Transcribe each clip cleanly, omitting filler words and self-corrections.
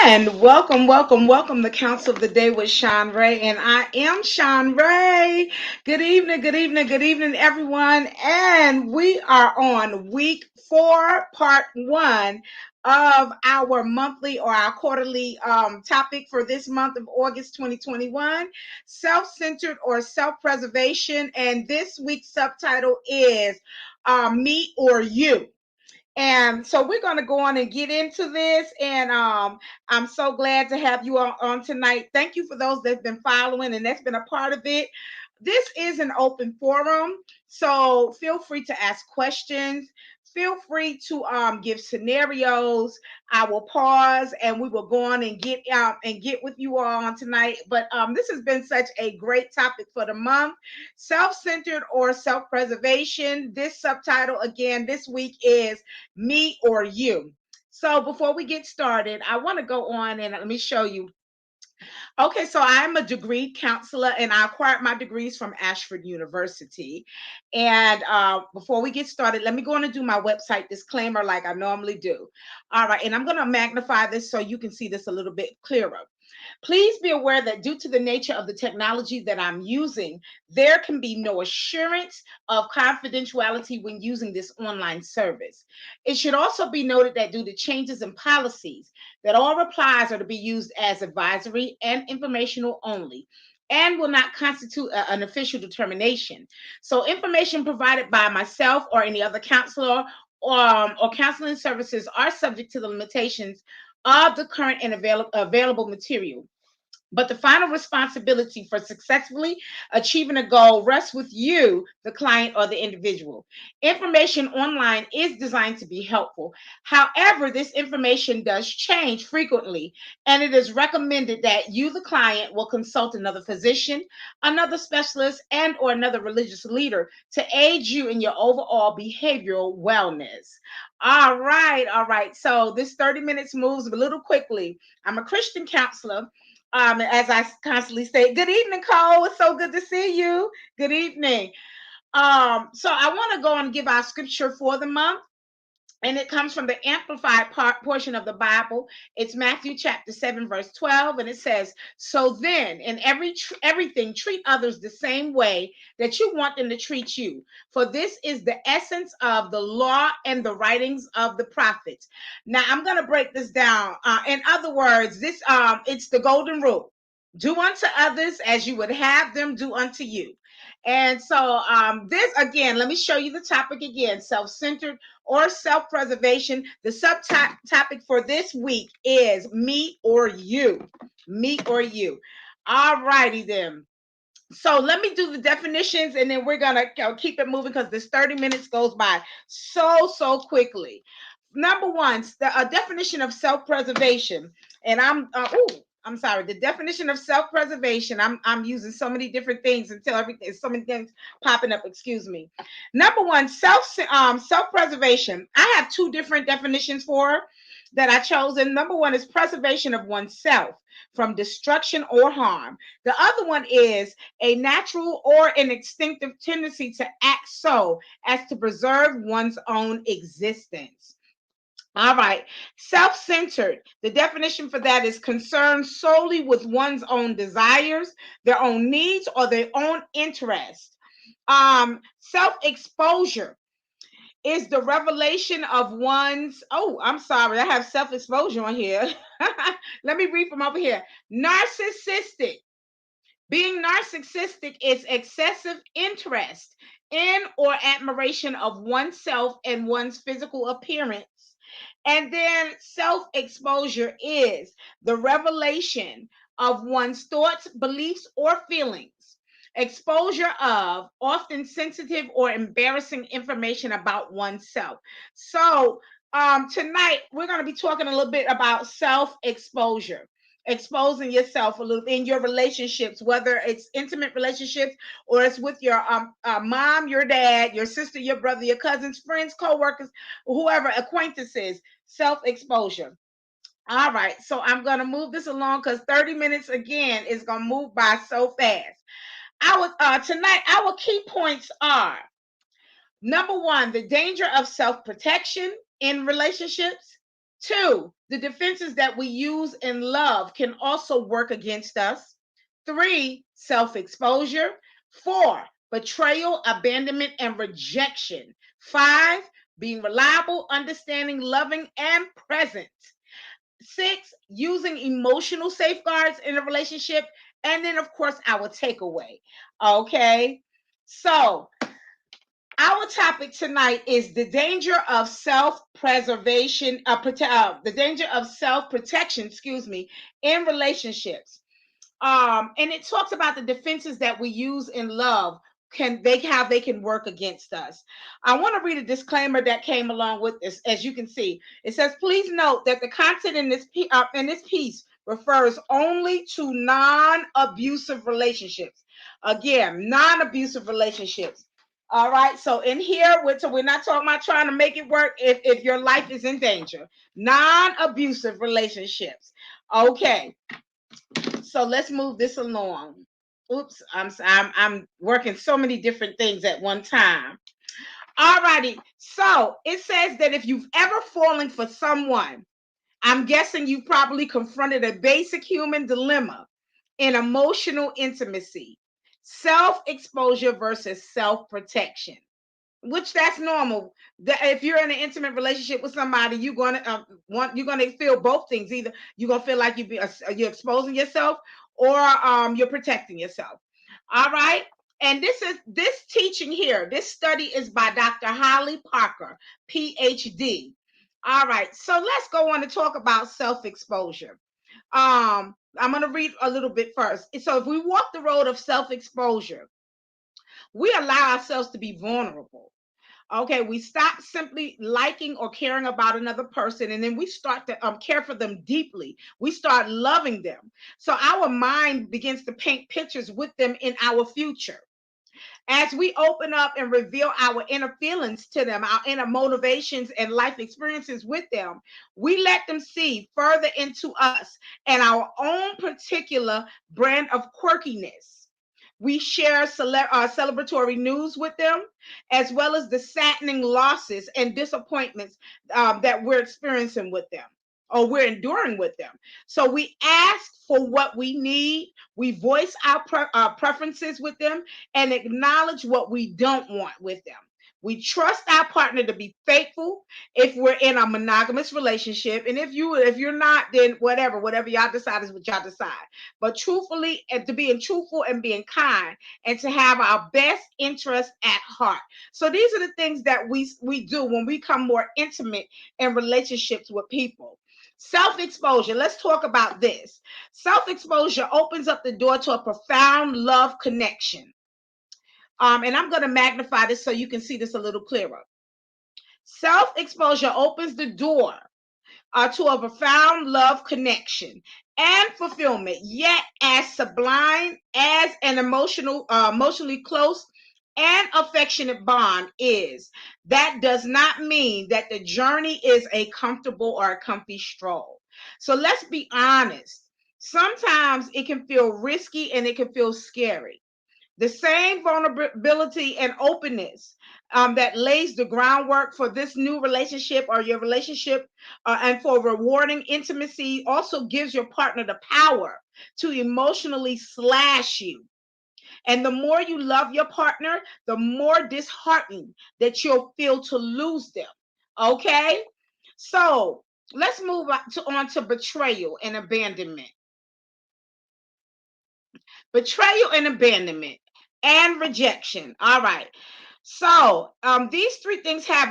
And welcome to Counsel of the Day with Shanrae. And I am Shanrae. Good evening, everyone. And we are on week 4, part 1 of our monthly or our quarterly topic for this month of August 2021, self-centered or self-preservation. And this week's subtitle is Me or You. And so we're going to go on and get into this. And I'm so glad to have you on tonight. Thank you for those that's been following and that's been a part of it. This is an open forum, so feel free to ask questions. Feel free to give scenarios. I will pause and we will go on and get with you all on tonight. But this has been such a great topic for the month. Self-centered or self-preservation. This subtitle again this week is Me or You. So before we get started, I want to go on and let me show you. Okay, so I'm a degree counselor and I acquired my degrees from Ashford University. And before we get started, let me go on and do my website disclaimer like I normally do. All right, and I'm going to magnify this so you can see this a little bit clearer. Please be aware that due to the nature of the technology that I'm using, there can be no assurance of confidentiality when using this online service. It should also be noted that due to changes in policies, that all replies are to be used as advisory and informational only and will not constitute an official determination. So information provided by myself or any other counselor or counseling services are subject to the limitations of the current and available material. But the final responsibility for successfully achieving a goal rests with you, the client or the individual. Information online is designed to be helpful. However, this information does change frequently, and it is recommended that you, the client, will consult another physician, another specialist, and or another religious leader to aid you in your overall behavioral wellness. All right, all right. So this 30 minutes moves a little quickly. I'm a Christian counselor. As I constantly say, good evening, Cole. It's so good to see you. Good evening. So I want to go and give our scripture for the month. And it comes from the amplified portion of the Bible. It's Matthew chapter 7, verse 12. And it says, so then in everything, treat others the same way that you want them to treat you. For this is the essence of the law and the writings of the prophets. Now I'm going to break this down. In other words, this it's the golden rule. Do unto others as you would have them do unto you. And so this again, let me show you the topic again, self-centered or self-preservation. The subtopic for this week is me or you. Me or you. All righty then. So let me do the definitions and then we're gonna keep it moving because this 30 minutes goes by so quickly. Number one, a definition of self-preservation. And I'm sorry. The definition of self-preservation. I'm using so many different things until everything. So many things popping up. Excuse me. Number one, self-preservation. I have two different definitions for that I chose. And number one is preservation of oneself from destruction or harm. The other one is a natural or an instinctive tendency to act so as to preserve one's own existence. All right. Self-centered. The definition for that is concerned solely with one's own desires, their own needs, or their own interests. Self-exposure is the revelation of one's. Oh, I'm sorry. I have self-exposure on here. Let me read from over here. Narcissistic. Being narcissistic is excessive interest in or admiration of oneself and one's physical appearance. And then self exposure is the revelation of one's thoughts, beliefs, or feelings. Exposure of often sensitive or embarrassing information about oneself. So, tonight we're going to be talking a little bit about self exposure. Exposing yourself a little in your relationships, whether it's intimate relationships or it's with your mom, your dad, your sister, your brother, your cousins, friends, co-workers, whoever, acquaintances. Self-exposure. All right, so I'm going to move this along because 30 minutes again is going to move by so fast. Tonight our key points are: number one, the danger of self-protection in relationships. Two, the defenses that we use in love can also work against us. Three, self-exposure. Four, betrayal, abandonment, and rejection. Five, being reliable, understanding, loving, and present. Six, using emotional safeguards in a relationship. And then, of course, our takeaway. Okay. So, our topic tonight is the danger of self-preservation, the danger of self-protection, in relationships. And it talks about the defenses that we use in love, how they can work against us. I want to read a disclaimer that came along with this. As you can see, it says, please note that the content in this piece refers only to non-abusive relationships. Again, non-abusive relationships. All right. So in here, we're not talking about trying to make it work if your life is in danger. Non-abusive relationships. Okay. So let's move this along. Oops, I'm working so many different things at one time. All righty. So it says that if you've ever fallen for someone, I'm guessing you probably confronted a basic human dilemma in emotional intimacy: self-exposure versus self-protection, which that's normal. If you're in an intimate relationship with somebody, you're gonna feel both things. Either you're gonna feel like you're exposing yourself, or you're protecting yourself. All right. And this teaching here, this study is by Dr. Holly Parker, PhD. All right. So let's go on to talk about self-exposure. I'm going to read a little bit first. So if we walk the road of self-exposure, we allow ourselves to be vulnerable. Okay, we stop simply liking or caring about another person, and then we start to care for them deeply. We start loving them. So our mind begins to paint pictures with them in our future. As we open up and reveal our inner feelings to them, our inner motivations and life experiences with them, we let them see further into us and our own particular brand of quirkiness. We share celebratory news with them, as well as the saddening losses and disappointments that we're experiencing with them, or we're enduring with them. So we ask for what we need. We voice our preferences with them and acknowledge what we don't want with them. We trust our partner to be faithful if we're in a monogamous relationship. And if you're not, then whatever y'all decide is what y'all decide. But truthfully, and to being truthful and being kind, and to have our best interest at heart. So these are the things that we do when we become more intimate in relationships with people. Self-exposure. Let's talk about this. Self-exposure opens up the door to a profound love connection. And I'm going to magnify this so you can see this a little clearer. Self-exposure opens the door to a profound love connection and fulfillment, yet as sublime as an emotionally close and affectionate bond is. That does not mean that the journey is a comfortable or a comfy stroll. So let's be honest. Sometimes it can feel risky and it can feel scary. The same vulnerability and openness that lays the groundwork for this new relationship or your relationship, and for rewarding intimacy, also gives your partner the power to emotionally slash you. And the more you love your partner, the more disheartened that you'll feel to lose them. Okay? So let's move on to betrayal and abandonment. Betrayal and abandonment and rejection. All right. So these three things have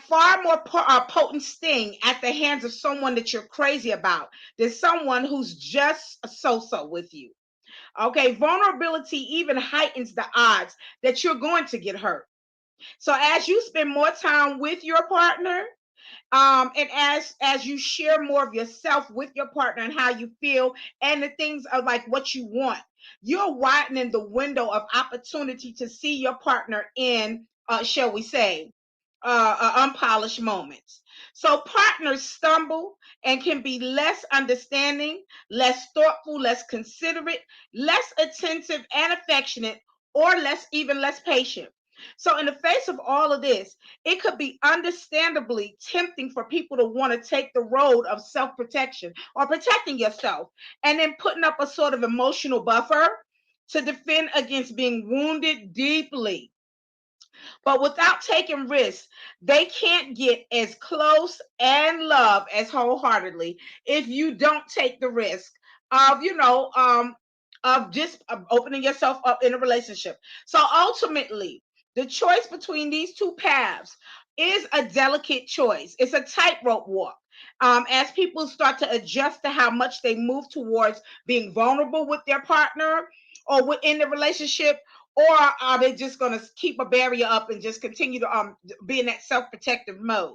far more potent sting at the hands of someone that you're crazy about than someone who's just so with you. Okay, vulnerability even heightens the odds that you're going to get hurt. So as you spend more time with your partner, and as you share more of yourself with your partner and how you feel and the things of like what you want, you're widening the window of opportunity to see your partner in, shall we say, unpolished moments. So partners stumble and can be less understanding, less thoughtful, less considerate, less attentive and affectionate, or even less patient. So in the face of all of this, it could be understandably tempting for people to want to take the road of self-protection or protecting yourself and then putting up a sort of emotional buffer to defend against being wounded deeply. But without taking risks, they can't get as close and love as wholeheartedly if you don't take the risk of, of just opening yourself up in a relationship. So ultimately, the choice between these two paths is a delicate choice. It's a tightrope walk. As people start to adjust to how much they move towards being vulnerable with their partner or within the relationship, or are they just going to keep a barrier up and just continue to be in that self-protective mode?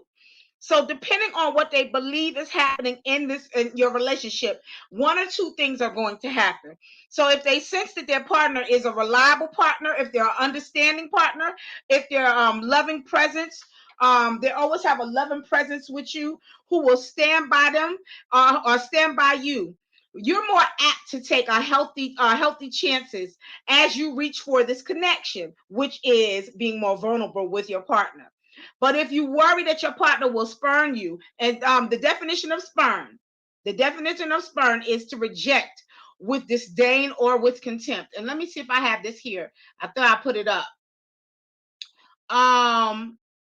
So depending on what they believe is happening in your relationship, one or two things are going to happen. So if they sense that their partner is a reliable partner, if they're an understanding partner, if they're loving presence, they always have a loving presence with you who will stand by them or stand by you. You're more apt to take a healthy chances as you reach for this connection, which is being more vulnerable with your partner. But if you worry that your partner will spurn you, and the definition of spurn is to reject with disdain or with contempt. And let me see if I have this here. I thought I put it up.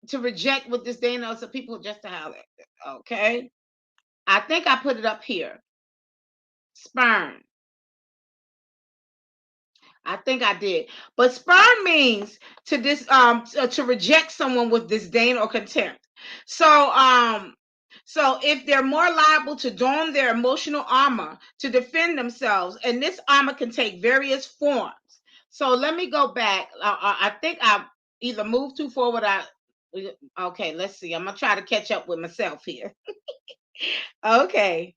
To reject with disdain, also people just to have it. Okay. I think I put it up here. Spurn. I think I did. But spurn means to reject someone with disdain or contempt. So if they're more liable to don their emotional armor to defend themselves, and this armor can take various forms. So let me go back. I think I either moved too forward. Okay, let's see. I'm gonna try to catch up with myself here. Okay.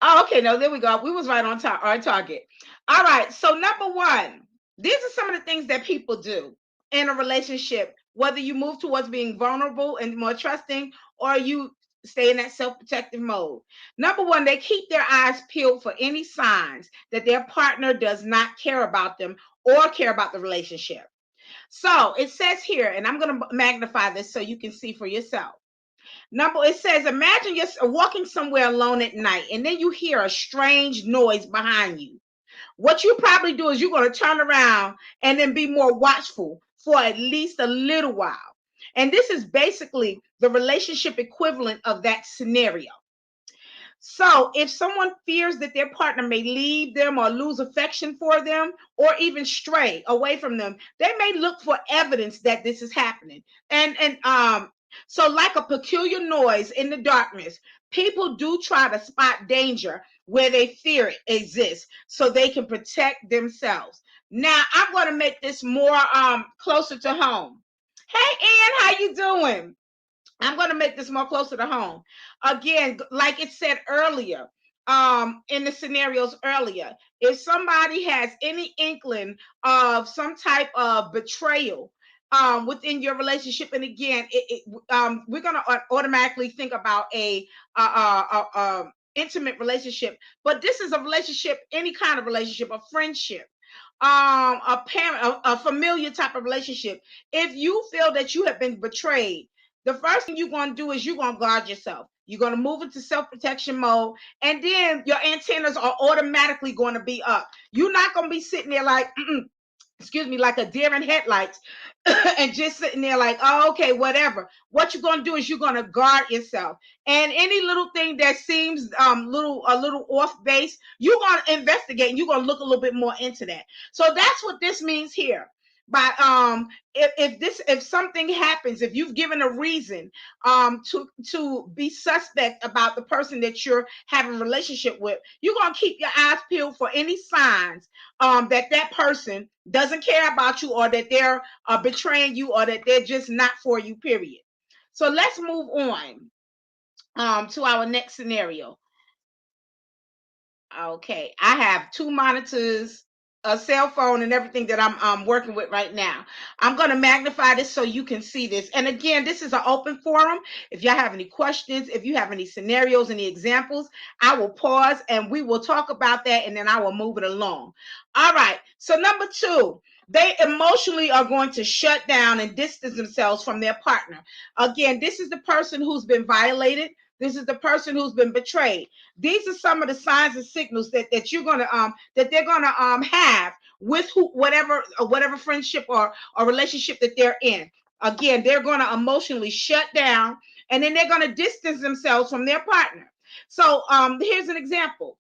Oh, okay, no, there we go. We was right on target. All right. So number one, these are some of the things that people do in a relationship, whether you move towards being vulnerable and more trusting, or you stay in that self-protective mode. Number one, they keep their eyes peeled for any signs that their partner does not care about them or care about the relationship. So it says here, and I'm going to magnify this so you can see for yourself. It says, imagine you're walking somewhere alone at night and then you hear a strange noise behind you. What you probably do is you're going to turn around and then be more watchful for at least a little while. And this is basically the relationship equivalent of that scenario. So if someone fears that their partner may leave them or lose affection for them or even stray away from them, they may look for evidence that this is happening. So like a peculiar noise in the darkness, people do try to spot danger where they fear it exists so they can protect themselves. Now I'm going to make this more closer to home. Hey Ian, how you doing? I'm going to make this more closer to home. Again, like it said earlier, in the scenarios earlier, if somebody has any inkling of some type of betrayal within your relationship, and again, we're going to automatically think about a intimate relationship, but this is a relationship, any kind of relationship, a friendship, a parent, a familiar type of relationship. If you feel that you have been betrayed, the first thing you're going to do is you're going to guard yourself. You're going to move into self-protection mode, and then your antennas are automatically going to be up. You're not going to be sitting there like, excuse me, like a deer in headlights and just sitting there like, oh, okay, whatever. What you're going to do is you're going to guard yourself. And any little thing that seems a little off base, you're going to investigate and you're going to look a little bit more into that. So that's what this means here. But if something happens, if you've given a reason to be suspect about the person that you're having a relationship with, you're gonna keep your eyes peeled for any signs that person doesn't care about you, or that they're betraying you, or that they're just not for you. Period. So let's move on to our next scenario. Okay, I have two monitors a cell phone and everything that I'm working with right now. I'm going to magnify this so you can see this. And again, this is an open forum. If y'all have any questions, if you have any scenarios, any examples, I will pause and we will talk about that, and then I will move it along. All right. So number 2, they emotionally are going to shut down and distance themselves from their partner. Again, this is the person who's been violated. This is the person who's been betrayed. These are some of the signs and signals that you're gonna that they're gonna have with whatever friendship or relationship that they're in. Again, they're gonna emotionally shut down, and then they're gonna distance themselves from their partner. So here's an example.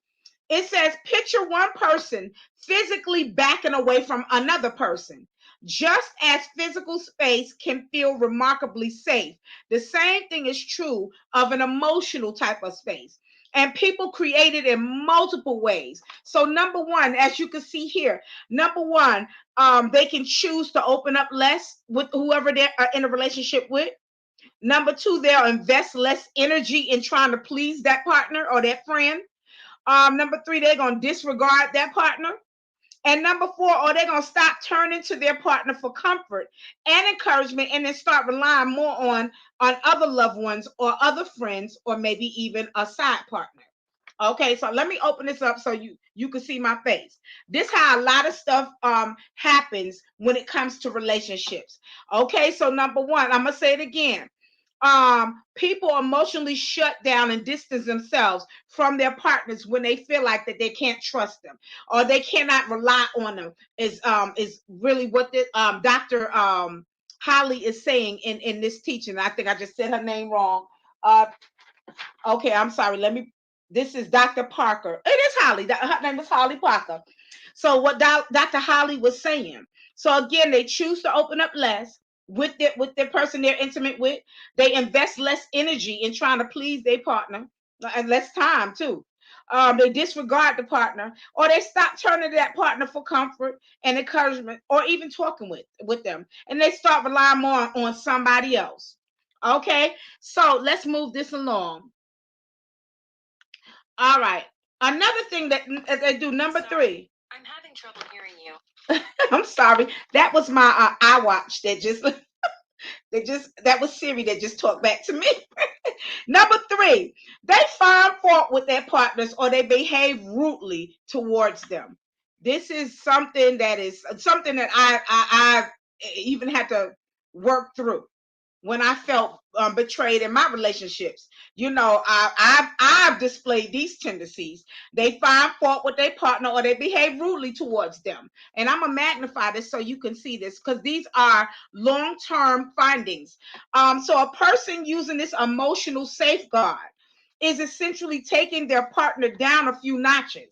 It says, picture one person physically backing away from another person. Just as physical space can feel remarkably safe, the same thing is true of an emotional type of space. And people create it in multiple ways. So number 1, as you can see here, number 1, they can choose to open up less with whoever they're in a relationship with. Number 2, they'll invest less energy in trying to please that partner or that friend. Number 3, they're going to disregard that partner. And number 4, or they're going to stop turning to their partner for comfort and encouragement, and then start relying more on other loved ones or other friends, or maybe even a side partner. Okay, so let me open this up so you can see my face. This how a lot of stuff happens when it comes to relationships. Okay, so number 1, I'm gonna say it again. People emotionally shut down and distance themselves from their partners when they feel like that they can't trust them or they cannot rely on them. Is really what the Dr. Holly is saying in this teaching. I think I just said her name wrong. Okay, I'm sorry. This is Dr. Parker. It is Holly. Her name is Holly Parker. So what Dr. Holly was saying. So again, they choose to open up less with their person they're intimate with. They invest less energy in trying to please their partner, and less time too. They disregard the partner, or they stop turning to that partner for comfort and encouragement, or even talking with them, and they start relying more on somebody else. Okay, so let's move this along. All right. Another thing that they do, number 3. I'm having trouble hearing you. I'm sorry. That was my iWatch that was Siri that just talked back to me. Number 3, they find fault with their partners or they behave rudely towards them. This is something that I even had to work through when I felt betrayed in my relationships. I've displayed these tendencies. They find fault with their partner or they behave rudely towards them. And I'm going to magnify this so you can see this, because these are long-term findings. So a person using this emotional safeguard is essentially taking their partner down a few notches.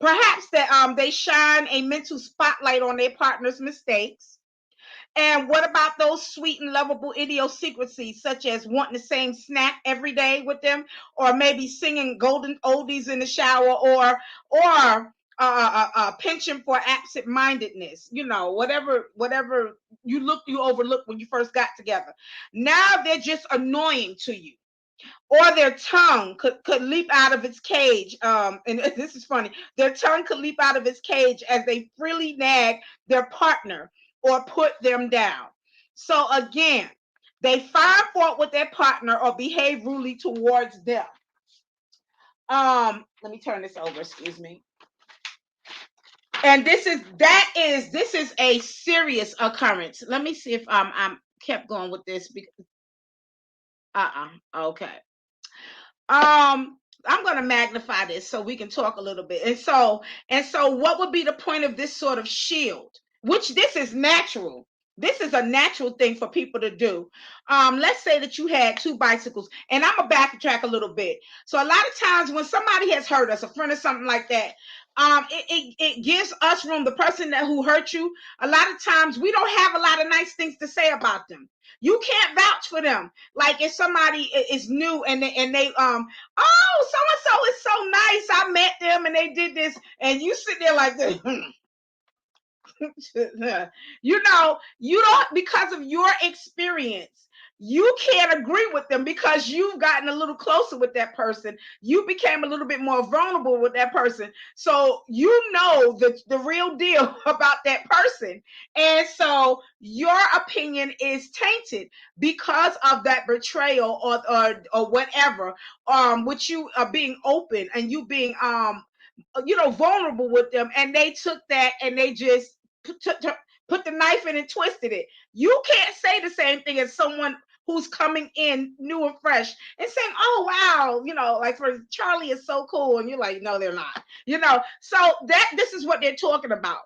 Perhaps that they shine a mental spotlight on their partner's mistakes. And what about those sweet and lovable idiosyncrasies, such as wanting the same snack every day with them, or maybe singing golden oldies in the shower, or penchant for absent-mindedness? Whatever you overlooked when you first got together. Now they're just annoying to you. Or their tongue could leap out of its cage. And this is funny. Their tongue could leap out of its cage as they freely nag their partner or put them down. So again, they find fault with their partner or behave rudely towards them. Let me turn this over, excuse me. And this is a serious occurrence. Let me see if I'm kept going with this because okay. I'm going to magnify this so we can talk a little bit. And so what would be the point of this sort of shield? Which this is natural. This is a natural thing for people to do. Let's say that you had 2 bicycles, and I'm going to backtrack a little bit. So a lot of times when somebody has hurt us, a friend or something like that, it gives us room. The person who hurt you, a lot of times we don't have a lot of nice things to say about them. You can't vouch for them. Like if somebody is new and they oh, so and so is so nice. I met them and they did this, and you sit there like this. You know, you don't, because of your experience, you can't agree with them because you've gotten a little closer with that person. You became a little bit more vulnerable with that person. So you know the real deal about that person. And so your opinion is tainted because of that betrayal or whatever, with you being open and you being vulnerable with them, and they took that and they just put the knife in and twisted it. You can't say the same thing as someone who's coming in new and fresh and saying, "Oh wow, like for Charlie is so cool," and you're like, "No, they're not." So that this is what they're talking about.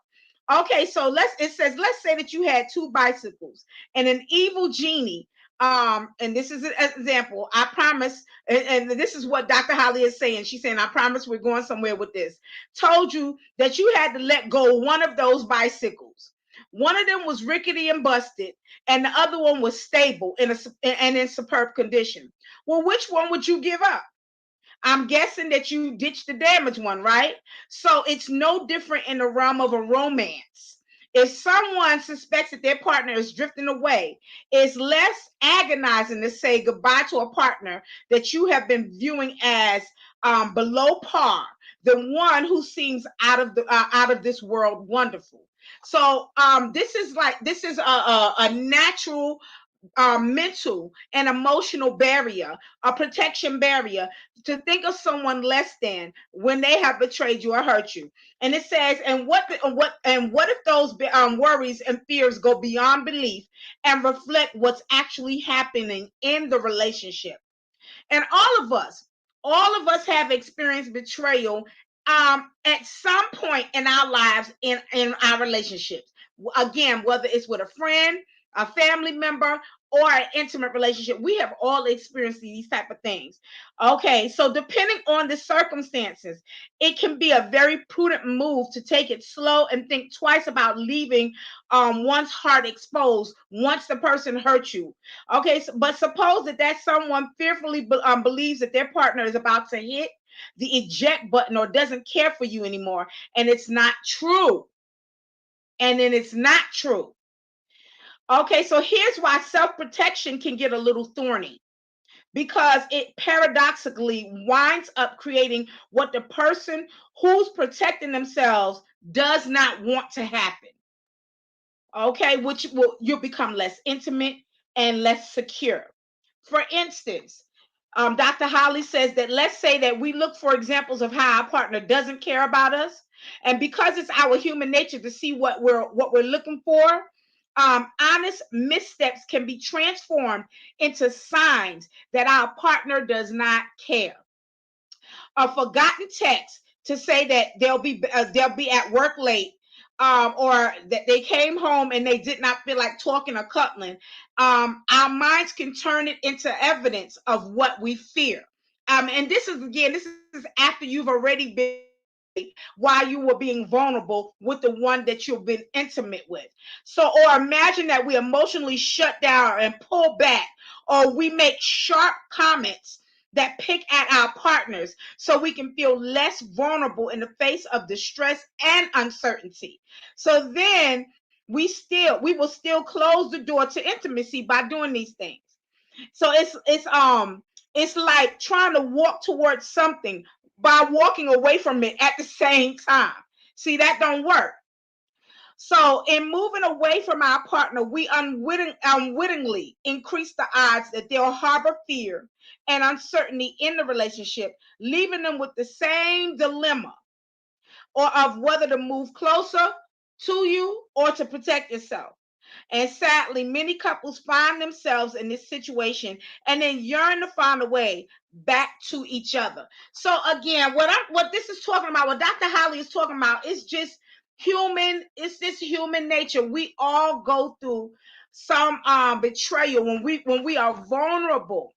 Okay, so let's say that you had two bicycles and an evil genie. And this is an example. I promise, and this is what Dr. Holly is saying. She's saying, I promise we're going somewhere with this. Told you that you had to let go one of those bicycles. One of them was rickety and busted, and the other one was stable and in superb condition. Well, which one would you give up? I'm guessing that you ditched the damaged one, right? So it's no different in the realm of a romance. If someone suspects that their partner is drifting away, it's less agonizing to say goodbye to a partner that you have been viewing as below par than one who seems out of this world wonderful. So this is a natural mental and emotional barrier, a protection barrier, to think of someone less than when they have betrayed you or hurt you. And it says, and what if those worries and fears go beyond belief and reflect what's actually happening in the relationship? And all of us have experienced betrayal at some point in our lives, in our relationships. Again, whether it's with a friend, a family member, or an intimate relationship, we have all experienced these type of things. Okay, so depending on the circumstances, it can be a very prudent move to take it slow and think twice about leaving one's heart exposed once the person hurt you. Okay, but suppose that someone fearfully believes that their partner is about to hit the eject button or doesn't care for you anymore, and it's not true. And then it's not true. Okay, so here's why self-protection can get a little thorny, because it paradoxically winds up creating what the person who's protecting themselves does not want to happen. Okay, which will you'll become less intimate and less secure. For instance, Dr. Holly says that let's say that we look for examples of how our partner doesn't care about us, and because it's our human nature to see what we're looking for, honest missteps can be transformed into signs that our partner does not care. A forgotten text to say that they'll be at work late, or that they came home and they did not feel like talking or cuddling. Our minds can turn it into evidence of what we fear. And this is after you've already been betrayed while you were being vulnerable with the one that you've been intimate with. So, or imagine that we emotionally shut down and pull back, or we make sharp comments that pick at our partners so we can feel less vulnerable in the face of distress and uncertainty. So then we will still close the door to intimacy by doing these things. So it's like trying to walk towards something by walking away from it at the same time. See, that don't work. So, in moving away from our partner, we unwittingly increase the odds that they'll harbor fear and uncertainty in the relationship, leaving them with the same dilemma, or of whether to move closer to you or to protect yourself. And sadly, many couples find themselves in this situation and then yearn to find a way back to each other. So again, what this is talking about, what Dr. Holly is talking about, is just human. It's this human nature. We all go through some betrayal when we are vulnerable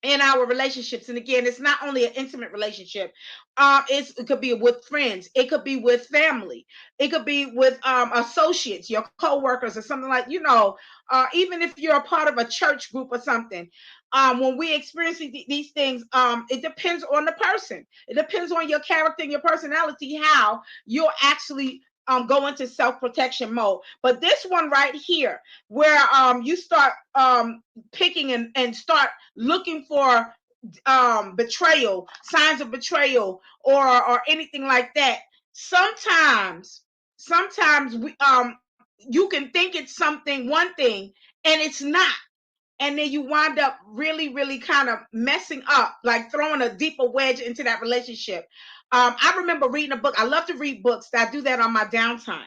in our relationships. And again, it's not only an intimate relationship. It could be with friends, it could be with family, it could be with associates, your co-workers, or something like, even if you're a part of a church group or something. When we experience these things, it depends on the person. It depends on your character and your personality, how you'll actually go into self-protection mode. But this one right here, where you start picking and start looking for betrayal, signs of betrayal, or anything like that. Sometimes we you can think it's something, one thing, and it's not. And then you wind up really, really kind of messing up, like throwing a deeper wedge into that relationship. I remember reading a book. I love to read books. I do that on my downtime.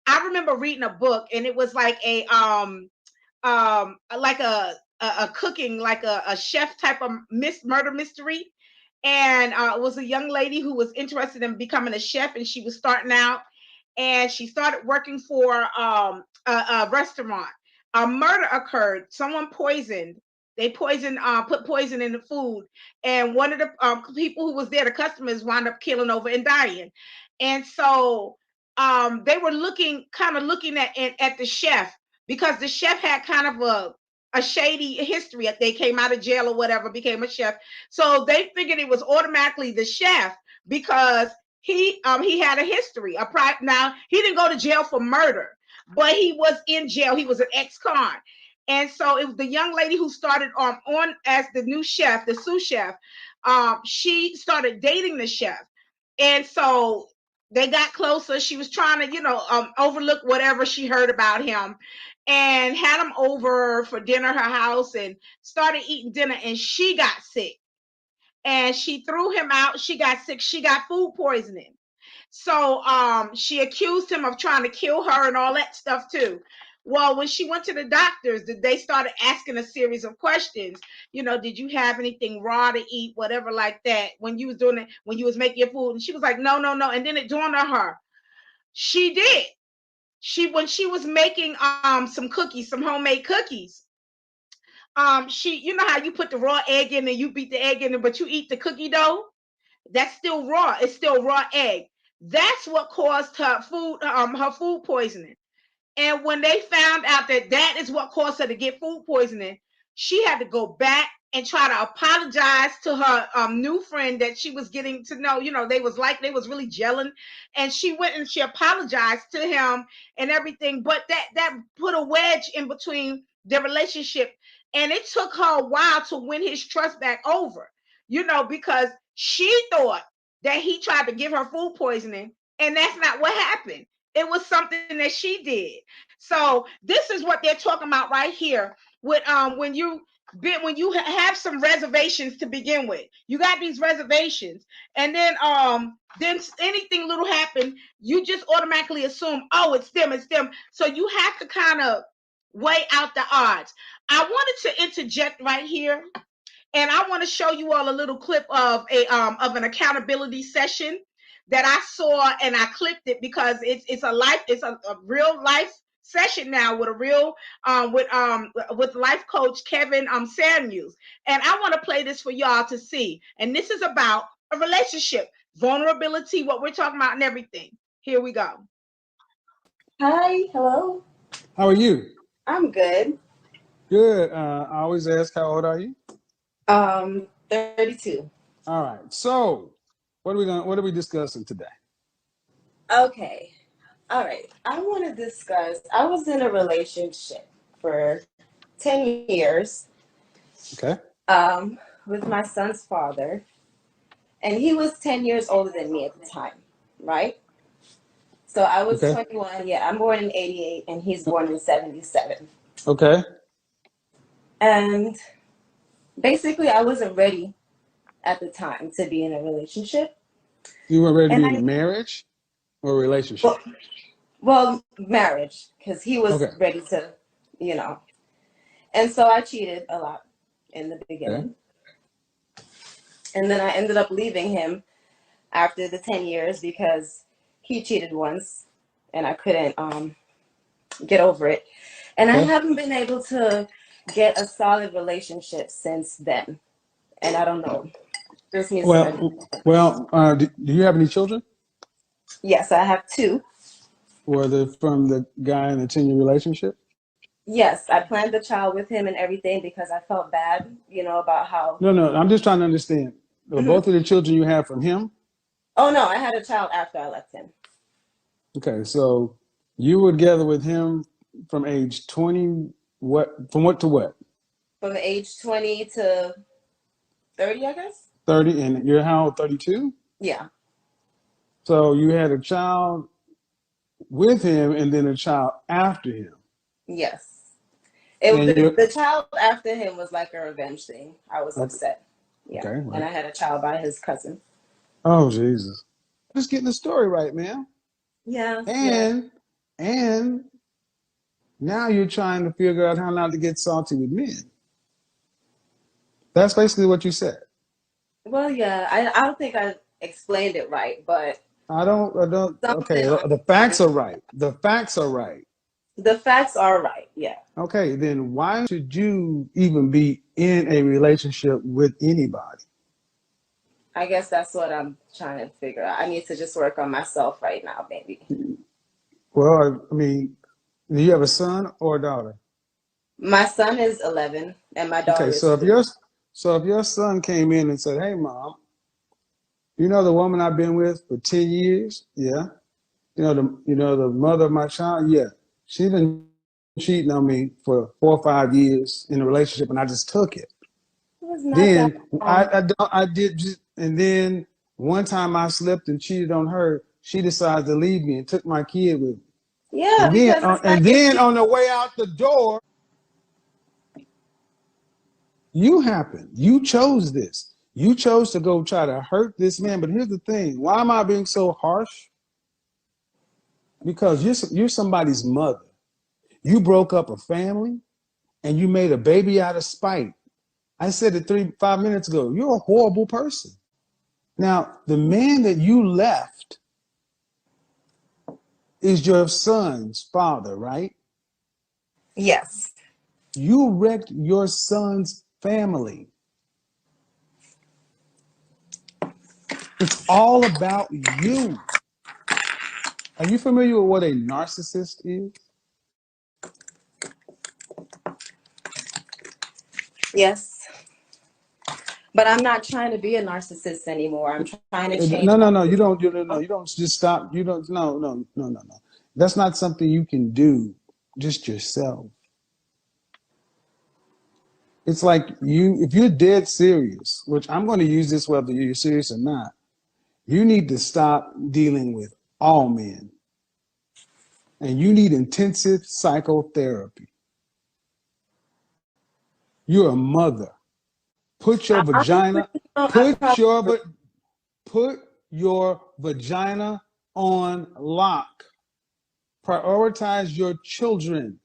I remember reading a book, and it was like like a cooking, like a chef type of murder mystery. And it was a young lady who was interested in becoming a chef, and she was starting out, and she started working for a restaurant. A murder occurred. Someone poisoned. They put poison in the food, and one of the people who was there, the customers, wound up killing over and dying. And so they were looking at the chef, because the chef had kind of a shady history. If they came out of jail or whatever, became a chef, so they figured it was automatically the chef, because he had a history. Now he didn't go to jail for murder, but he was in jail. He was an ex-con. And so it was the young lady who started on as the new chef, the sous chef. She started dating the chef, and so they got closer. She was trying to, overlook whatever she heard about him, and had him over for dinner at her house, and started eating dinner. And she got sick, and she threw him out. She got sick. She got food poisoning. So she accused him of trying to kill her and all that stuff too. Well, when she went to the doctors, they started asking a series of questions. Did you have anything raw to eat, whatever like that, when you was doing it, when you was making your food? And she was like, no, no, no. And then it dawned on her, she did. When she was making some cookies, some homemade cookies, she, you know how you put the raw egg in and you beat the egg in it, but you eat the cookie dough? That's still raw. It's still raw egg. That's what caused her food poisoning. And when they found out that that is what caused her to get food poisoning, she had to go back and try to apologize to her new friend that she was getting to know. They was really gelling, and she went and she apologized to him and everything. But that put a wedge in between their relationship, and it took her a while to win his trust back over. Because she thought that he tried to give her food poisoning, and that's not what happened. It was something that she did. So this is what they're talking about right here. With when you have some reservations to begin with, you got these reservations, and then anything little happen, you just automatically assume, oh, it's them. So you have to kind of weigh out the odds. I wanted to interject right here, and I want to show you all a little clip of an accountability session that I saw, and I clipped it because it's a real life session now with a real with life coach Kevin Samuels. And I want to play this for y'all to see. And this is about a relationship, vulnerability, what we're talking about, and everything. Here we go. Hi, hello. How are you? I'm good. Good. I always ask, how old are you? 32. All right. So, what are we discussing today? Okay. All right. I want to discuss. I was in a relationship for 10 years. Okay. With my son's father, and he was 10 years older than me at the time, right? So I was 21. Yeah, I'm born in 88, and he's born in 77. Okay. And basically, I wasn't ready at the time to be in a relationship. You weren't ready to be in a marriage or a relationship? Well, marriage, because he was ready to, And so I cheated a lot in the beginning. Okay. And then I ended up leaving him after the 10 years because he cheated once and I couldn't get over it. And I haven't been able to get a solid relationship since then. And I don't know. This needs do you have any children? Yes, I have 2. Were they from the guy in the 10-year relationship? Yes, I planned the child with him and everything because I felt bad, about how... No, I'm just trying to understand. Were both of the children you have from him? Oh, no, I had a child after I left him. Okay, so you were together with him from age 20, from what to what? From age 20 to 30, I guess. 30, and you're how old, 32? Yeah. So you had a child with him and then a child after him. Yes. And you're The child after him was like a revenge thing. I was okay, upset. Yeah. okay, And right. I had a child by his cousin. Oh Jesus. Just getting the story right, man. Yeah. Yeah. And and now you're trying to figure out how not to get salty with men. That's basically what you said. Well, yeah. I don't think I explained it right, but I don't, okay, something on the the facts lines. are right. The facts are right. The facts are right. Yeah. Okay, then why should you even be in a relationship with anybody? I guess that's what I'm trying to figure out. I need to just work on myself right now, maybe. Well, I mean, do you have a son or a daughter? My son is 11 and my Okay, daughter is 3. so if your son came in and said, "Hey, mom, you know the woman I've been with for 10 years? Yeah. You know the mother of my child? Yeah. She's been cheating on me for 4 or 5 years in a relationship, and I just took it. It was not that Then long. I did just, and then one time I slipped and cheated on her. She decided to leave me and took my kid with me. Yeah, And then because it's like and if then you on the way out the door, you happened. You chose this. You chose to go try to hurt this man. But here's the thing: why am I being so harsh? Because you're somebody's mother. You broke up a family and you made a baby out of spite. I said it 5 minutes ago. You're a horrible person. Now, the man that you left is your son's father, right? yes. You wrecked your son's family. It's all about you. Are you familiar with what a narcissist is? Yes. But I'm not trying to be a narcissist anymore. I'm trying to change No, no, my no. You don't. No. behavior. You don't just stop. You don't. No, no, no, no, no. That's not something you can do just yourself. It's like if you're dead serious, which I'm going to use this whether you're serious or not, you need to stop dealing with all men. And you need intensive psychotherapy. You're a mother. Put your Honestly, vagina, I put probably your put your vagina on lock. Prioritize your children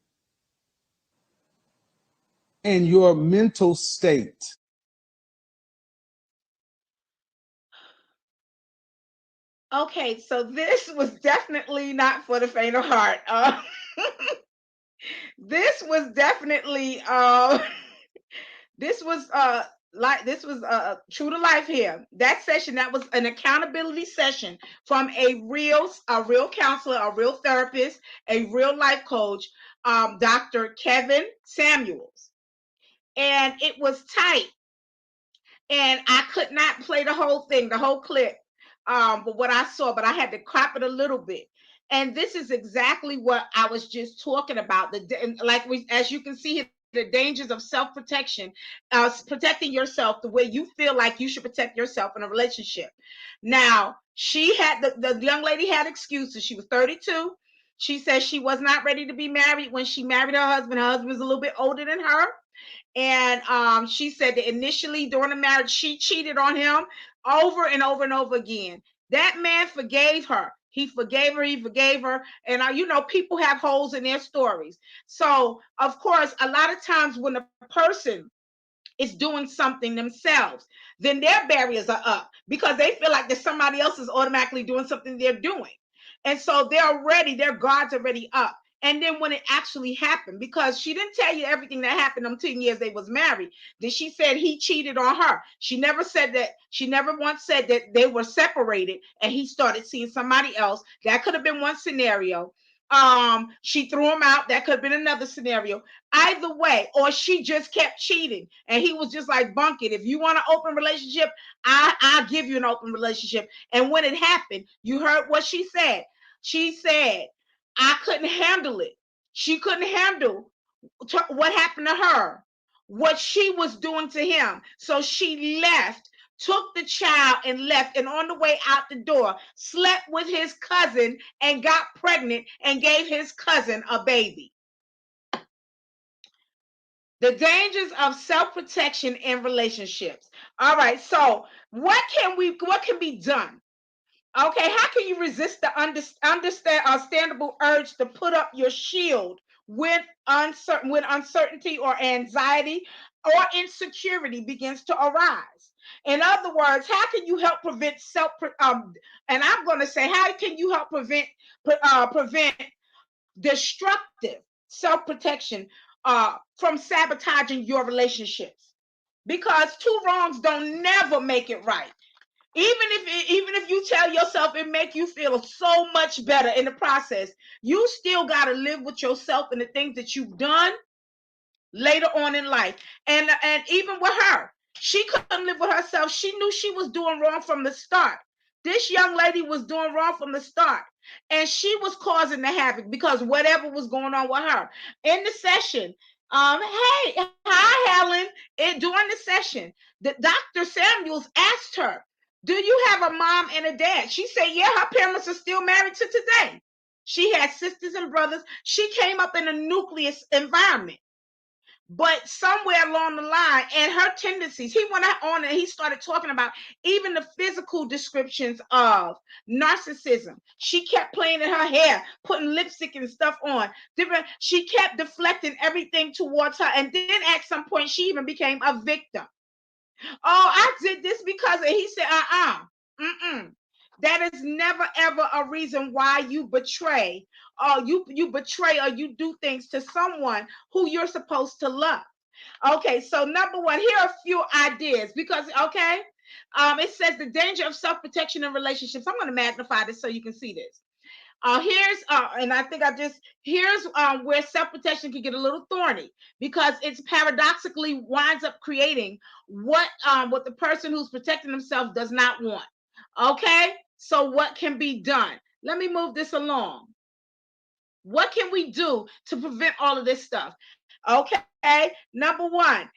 and your mental state. Okay, so this was definitely not for the faint of heart. This was definitely this was this was true to life here. That session, that was an accountability session from a real counselor, a real therapist, a real life coach, Dr. Kevin Samuels. And it was tight. And I could not play the whole thing, the whole clip, but what I saw, but I had to crop it a little bit. And this is exactly what I was just talking about. Like as you can see, the dangers of self-protection, protecting yourself the way you feel like you should protect yourself in a relationship. Now, she had the young lady had excuses. She was 32. She said she was not ready to be married when she married her husband. Her husband was a little bit older than her. And she said that initially during the marriage, she cheated on him over and over and over again. That man forgave her. He forgave her. He forgave her. And, people have holes in their stories. So, of course, a lot of times when a person is doing something themselves, then their barriers are up because they feel like that somebody else is automatically doing something they're doing. And so their guards are already up. And then when it actually happened, because she didn't tell you everything that happened them 10 years they was married, then she said he cheated on her. She never said that. She never once said that they were separated and he started seeing somebody else. That could have been one scenario. She threw him out. That could have been another scenario. Either way, or she just kept cheating and he was just like, bunk it. If you want an open relationship, I'll give you an open relationship. And when it happened, you heard what she said. She said, I couldn't handle it. She couldn't handle what happened to her, what she was doing to him. So she left, took the child and left. And on the way out the door, slept with his cousin and got pregnant and gave his cousin a baby. The dangers of self-protection in relationships. All right, so what can be done? Okay, how can you resist the understandable urge to put up your shield when uncertainty or anxiety or insecurity begins to arise? In other words, how can you help prevent and I'm going to say, how can you help prevent destructive self-protection from sabotaging your relationships? Because two wrongs don't never make it right. Even if you tell yourself it make you feel so much better in the process, you still got to live with yourself and the things that you've done later on in life. And even with her, she couldn't live with herself. She knew she was doing wrong from the start. This young lady was doing wrong from the start, and she was causing the havoc because whatever was going on with her in the session. Hey, hi, Helen. During the session, the Dr. Samuels asked her, do you have a mom and a dad? She said, yeah, her parents are still married to today. She had sisters and brothers. She came up in a nucleus environment. But somewhere along the line, and her tendencies, he went on and he started talking about even the physical descriptions of narcissism. She kept playing in her hair, putting lipstick and stuff on. She kept deflecting everything towards her. And then at some point, she even became a victim. Oh, I did this because he said, that is never ever a reason why you betray or you betray or you do things to someone who you're supposed to love. Okay, so number one, here are a few ideas because it says the danger of self-protection in relationships. I'm going to magnify this so you can see this. And I think here's where self-protection can get a little thorny because it's paradoxically winds up creating what the person who's protecting themselves does not want. Okay, so what can be done? Let me move this along. What can we do to prevent all of this stuff? Okay, number one,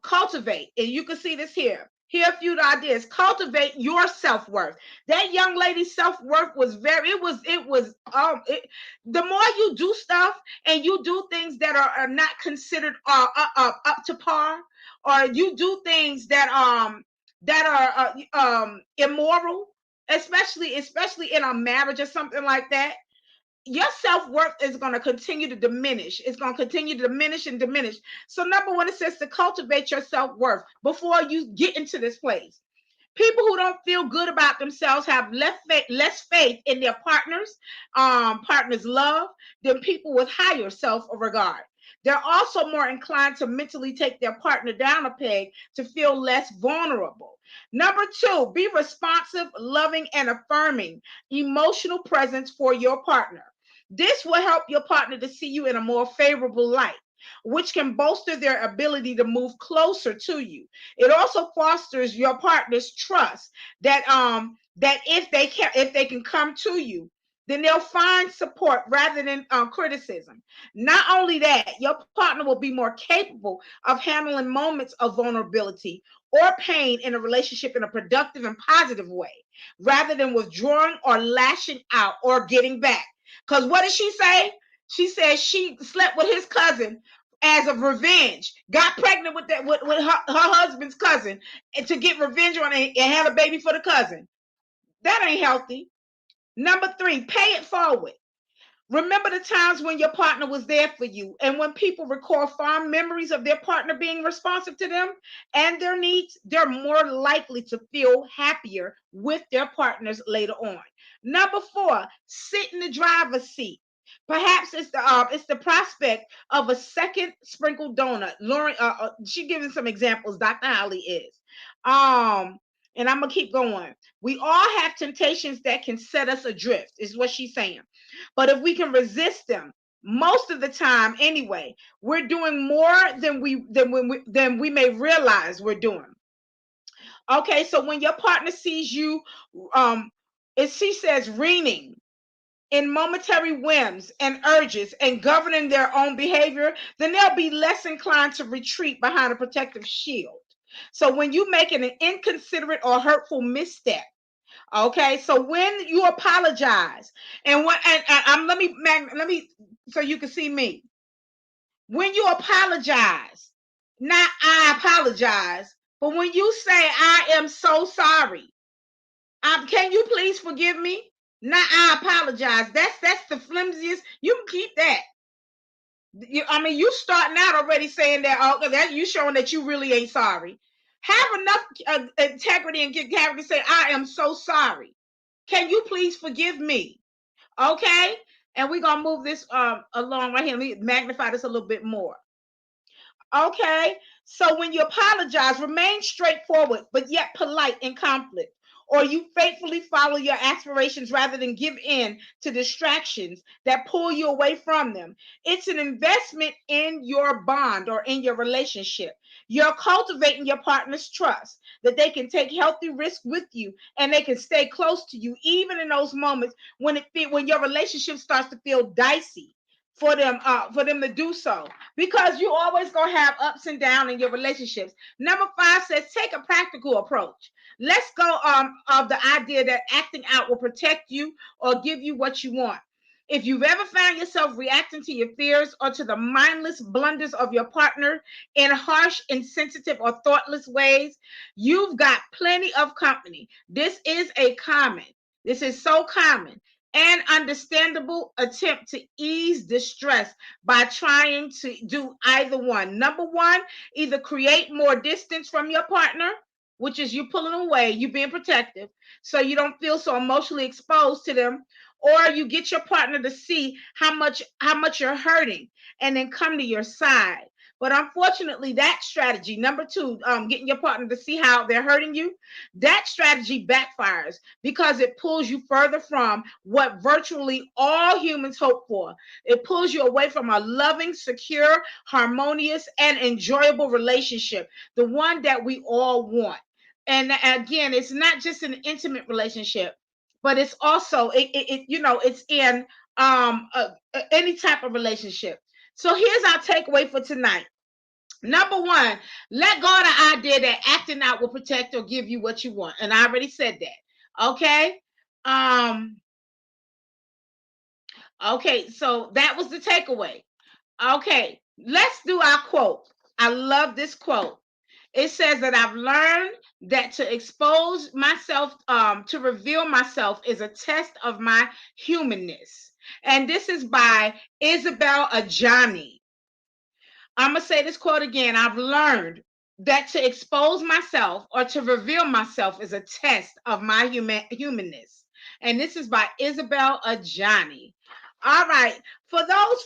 cultivate, and you can see this here. Here are a few ideas. Cultivate your self-worth. That young lady's self-worth was the more you do stuff and you do things that are not considered up to par, or you do things that are immoral, especially in a marriage or something like that, your self-worth is going to continue to diminish. It's going to continue to diminish and diminish. So number one, it says to cultivate your self-worth before you get into this place. People who don't feel good about themselves have less faith in their partner's love than people with higher self-regard. They're also more inclined to mentally take their partner down a peg to feel less vulnerable. Number two, be responsive, loving, and affirming emotional presence for your partner. This will help your partner to see you in a more favorable light, which can bolster their ability to move closer to you. It also fosters your partner's trust that if they can come to you, then they'll find support rather than criticism. Not only that, your partner will be more capable of handling moments of vulnerability or pain in a relationship in a productive and positive way, rather than withdrawing or lashing out or getting back. Because what did she say? She said she slept with his cousin as a revenge, got pregnant with her husband's cousin, and to get revenge on it and had a baby for the cousin. That ain't healthy. Number three, pay it forward. Remember the times when your partner was there for you, and when people recall fond memories of their partner being responsive to them and their needs, they're more likely to feel happier with their partners later on. Number four, sit in the driver's seat. Perhaps it's the prospect of a second sprinkled donut. Lauren, she giving some examples. Dr. Holly is. And I'm gonna keep going. We all have temptations that can set us adrift, is what she's saying. But if we can resist them, most of the time anyway, we're doing more than we may realize we're doing. Okay, so when your partner sees you, she says reaming, in momentary whims and urges and governing their own behavior, then they'll be less inclined to retreat behind a protective shield. So when you make an inconsiderate or hurtful misstep, okay, so when you apologize, and what and let me so you can see me. When you apologize, not I apologize, but when you say I am so sorry, can you please forgive me? Not I apologize. That's the flimsiest. You can keep that. You starting out already saying that. Oh, that you showing that you really ain't sorry. Have enough integrity and get character to say I am so sorry. Can you please forgive me? Okay, and we're gonna move this along right here. Let me magnify this a little bit more. Okay, so when you apologize, remain straightforward, but yet polite in conflict. Or you faithfully follow your aspirations rather than give in to distractions that pull you away from them. It's an investment in your bond or in your relationship. You're cultivating your partner's trust that they can take healthy risks with you and they can stay close to you, even in those moments when when your relationship starts to feel dicey for them to do so, because you always gonna have ups and downs in your relationships. Number 5 says take a practical approach. Let's go of the idea that acting out will protect you or give you what you want. If you've ever found yourself reacting to your fears or to the mindless blunders of your partner in harsh, insensitive, or thoughtless ways, you've got plenty of company. This is so common and understandable attempt to ease distress by trying to do either one. Number 1, either create more distance from your partner, which is you pulling away, you being protective, so you don't feel so emotionally exposed to them, or you get your partner to see how much you're hurting and then come to your side. But unfortunately, that strategy, number 2, getting your partner to see how they're hurting you, that strategy backfires because it pulls you further from what virtually all humans hope for. It pulls you away from a loving, secure, harmonious, and enjoyable relationship, the one that we all want. And again, it's not just an intimate relationship, but it's also it's in any type of relationship. So here's our takeaway for tonight. Number 1, let go of the idea that acting out will protect or give you what you want. And I already said that. Okay. Okay, so that was the takeaway. Okay, let's do our quote. I love this quote. It says that I've learned that to expose myself, to reveal myself, is a test of my humanness. And this is by Isabel Ajani. I'm going to say this quote again. I've learned that to expose myself or to reveal myself is a test of my humanness. And this is by Isabel Ajani. All right. For those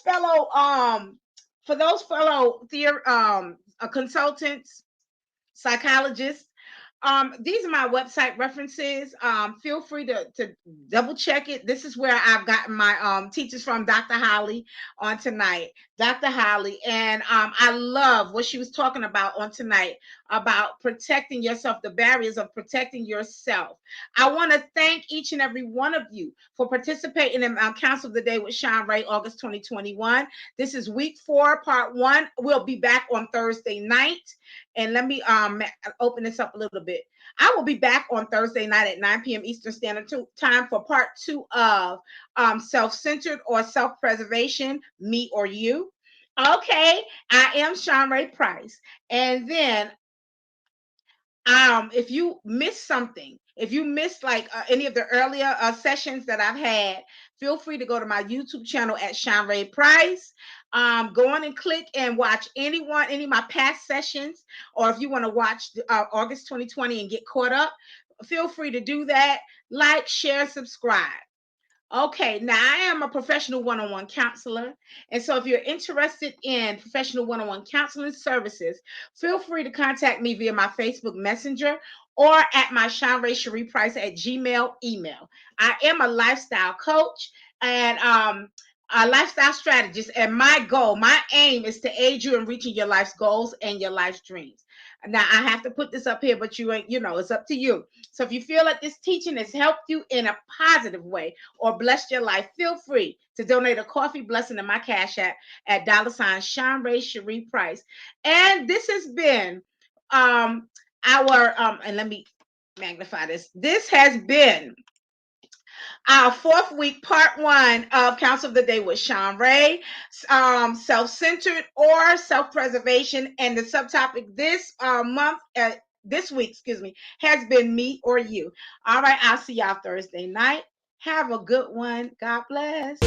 fellow consultants, psychologists, these are my website references. Feel free to double check it. This is where I've gotten my teachers from, Dr. Holly on tonight. Dr. Holly. And I love what she was talking about on tonight about protecting yourself, the barriers of protecting yourself. I want to thank each and every one of you for participating in Counsel of the Day with Shanrae, August 2021. This is week 4, part 1. We'll be back on Thursday night. And let me open this up a little bit. I will be back on Thursday night at 9 p.m. Eastern Standard Time for part 2 of Self-Centered or Self-Preservation, Me or You. Okay, I am Shanrae Price. And then if you missed something, if you missed like any of the earlier sessions that I've had, feel free to go to my YouTube channel at Shanrae Price. Go on and click and watch any of my past sessions, or if you want to watch August 2020 and get caught up, feel free to do that. Like, share, subscribe. Okay, now I am a professional one-on-one counselor. And so if you're interested in professional one-on-one counseling services, feel free to contact me via my Facebook Messenger or at my Shanrae Price at Gmail email. I am a lifestyle coach and a lifestyle strategist. And my aim is to aid you in reaching your life's goals and your life's dreams. Now I have to put this up here, but you ain't, it's up to you. So if you feel like this teaching has helped you in a positive way or blessed your life, feel free to donate a coffee blessing to my Cash App at $Shanrae Price. And this has been our and let me magnify this. This has been our fourth week, part one of Counsel of the Day with Shanrae, self-centered or self-preservation. And the subtopic this week, has been me or you. All right, I'll see y'all Thursday night. Have a good one. God bless.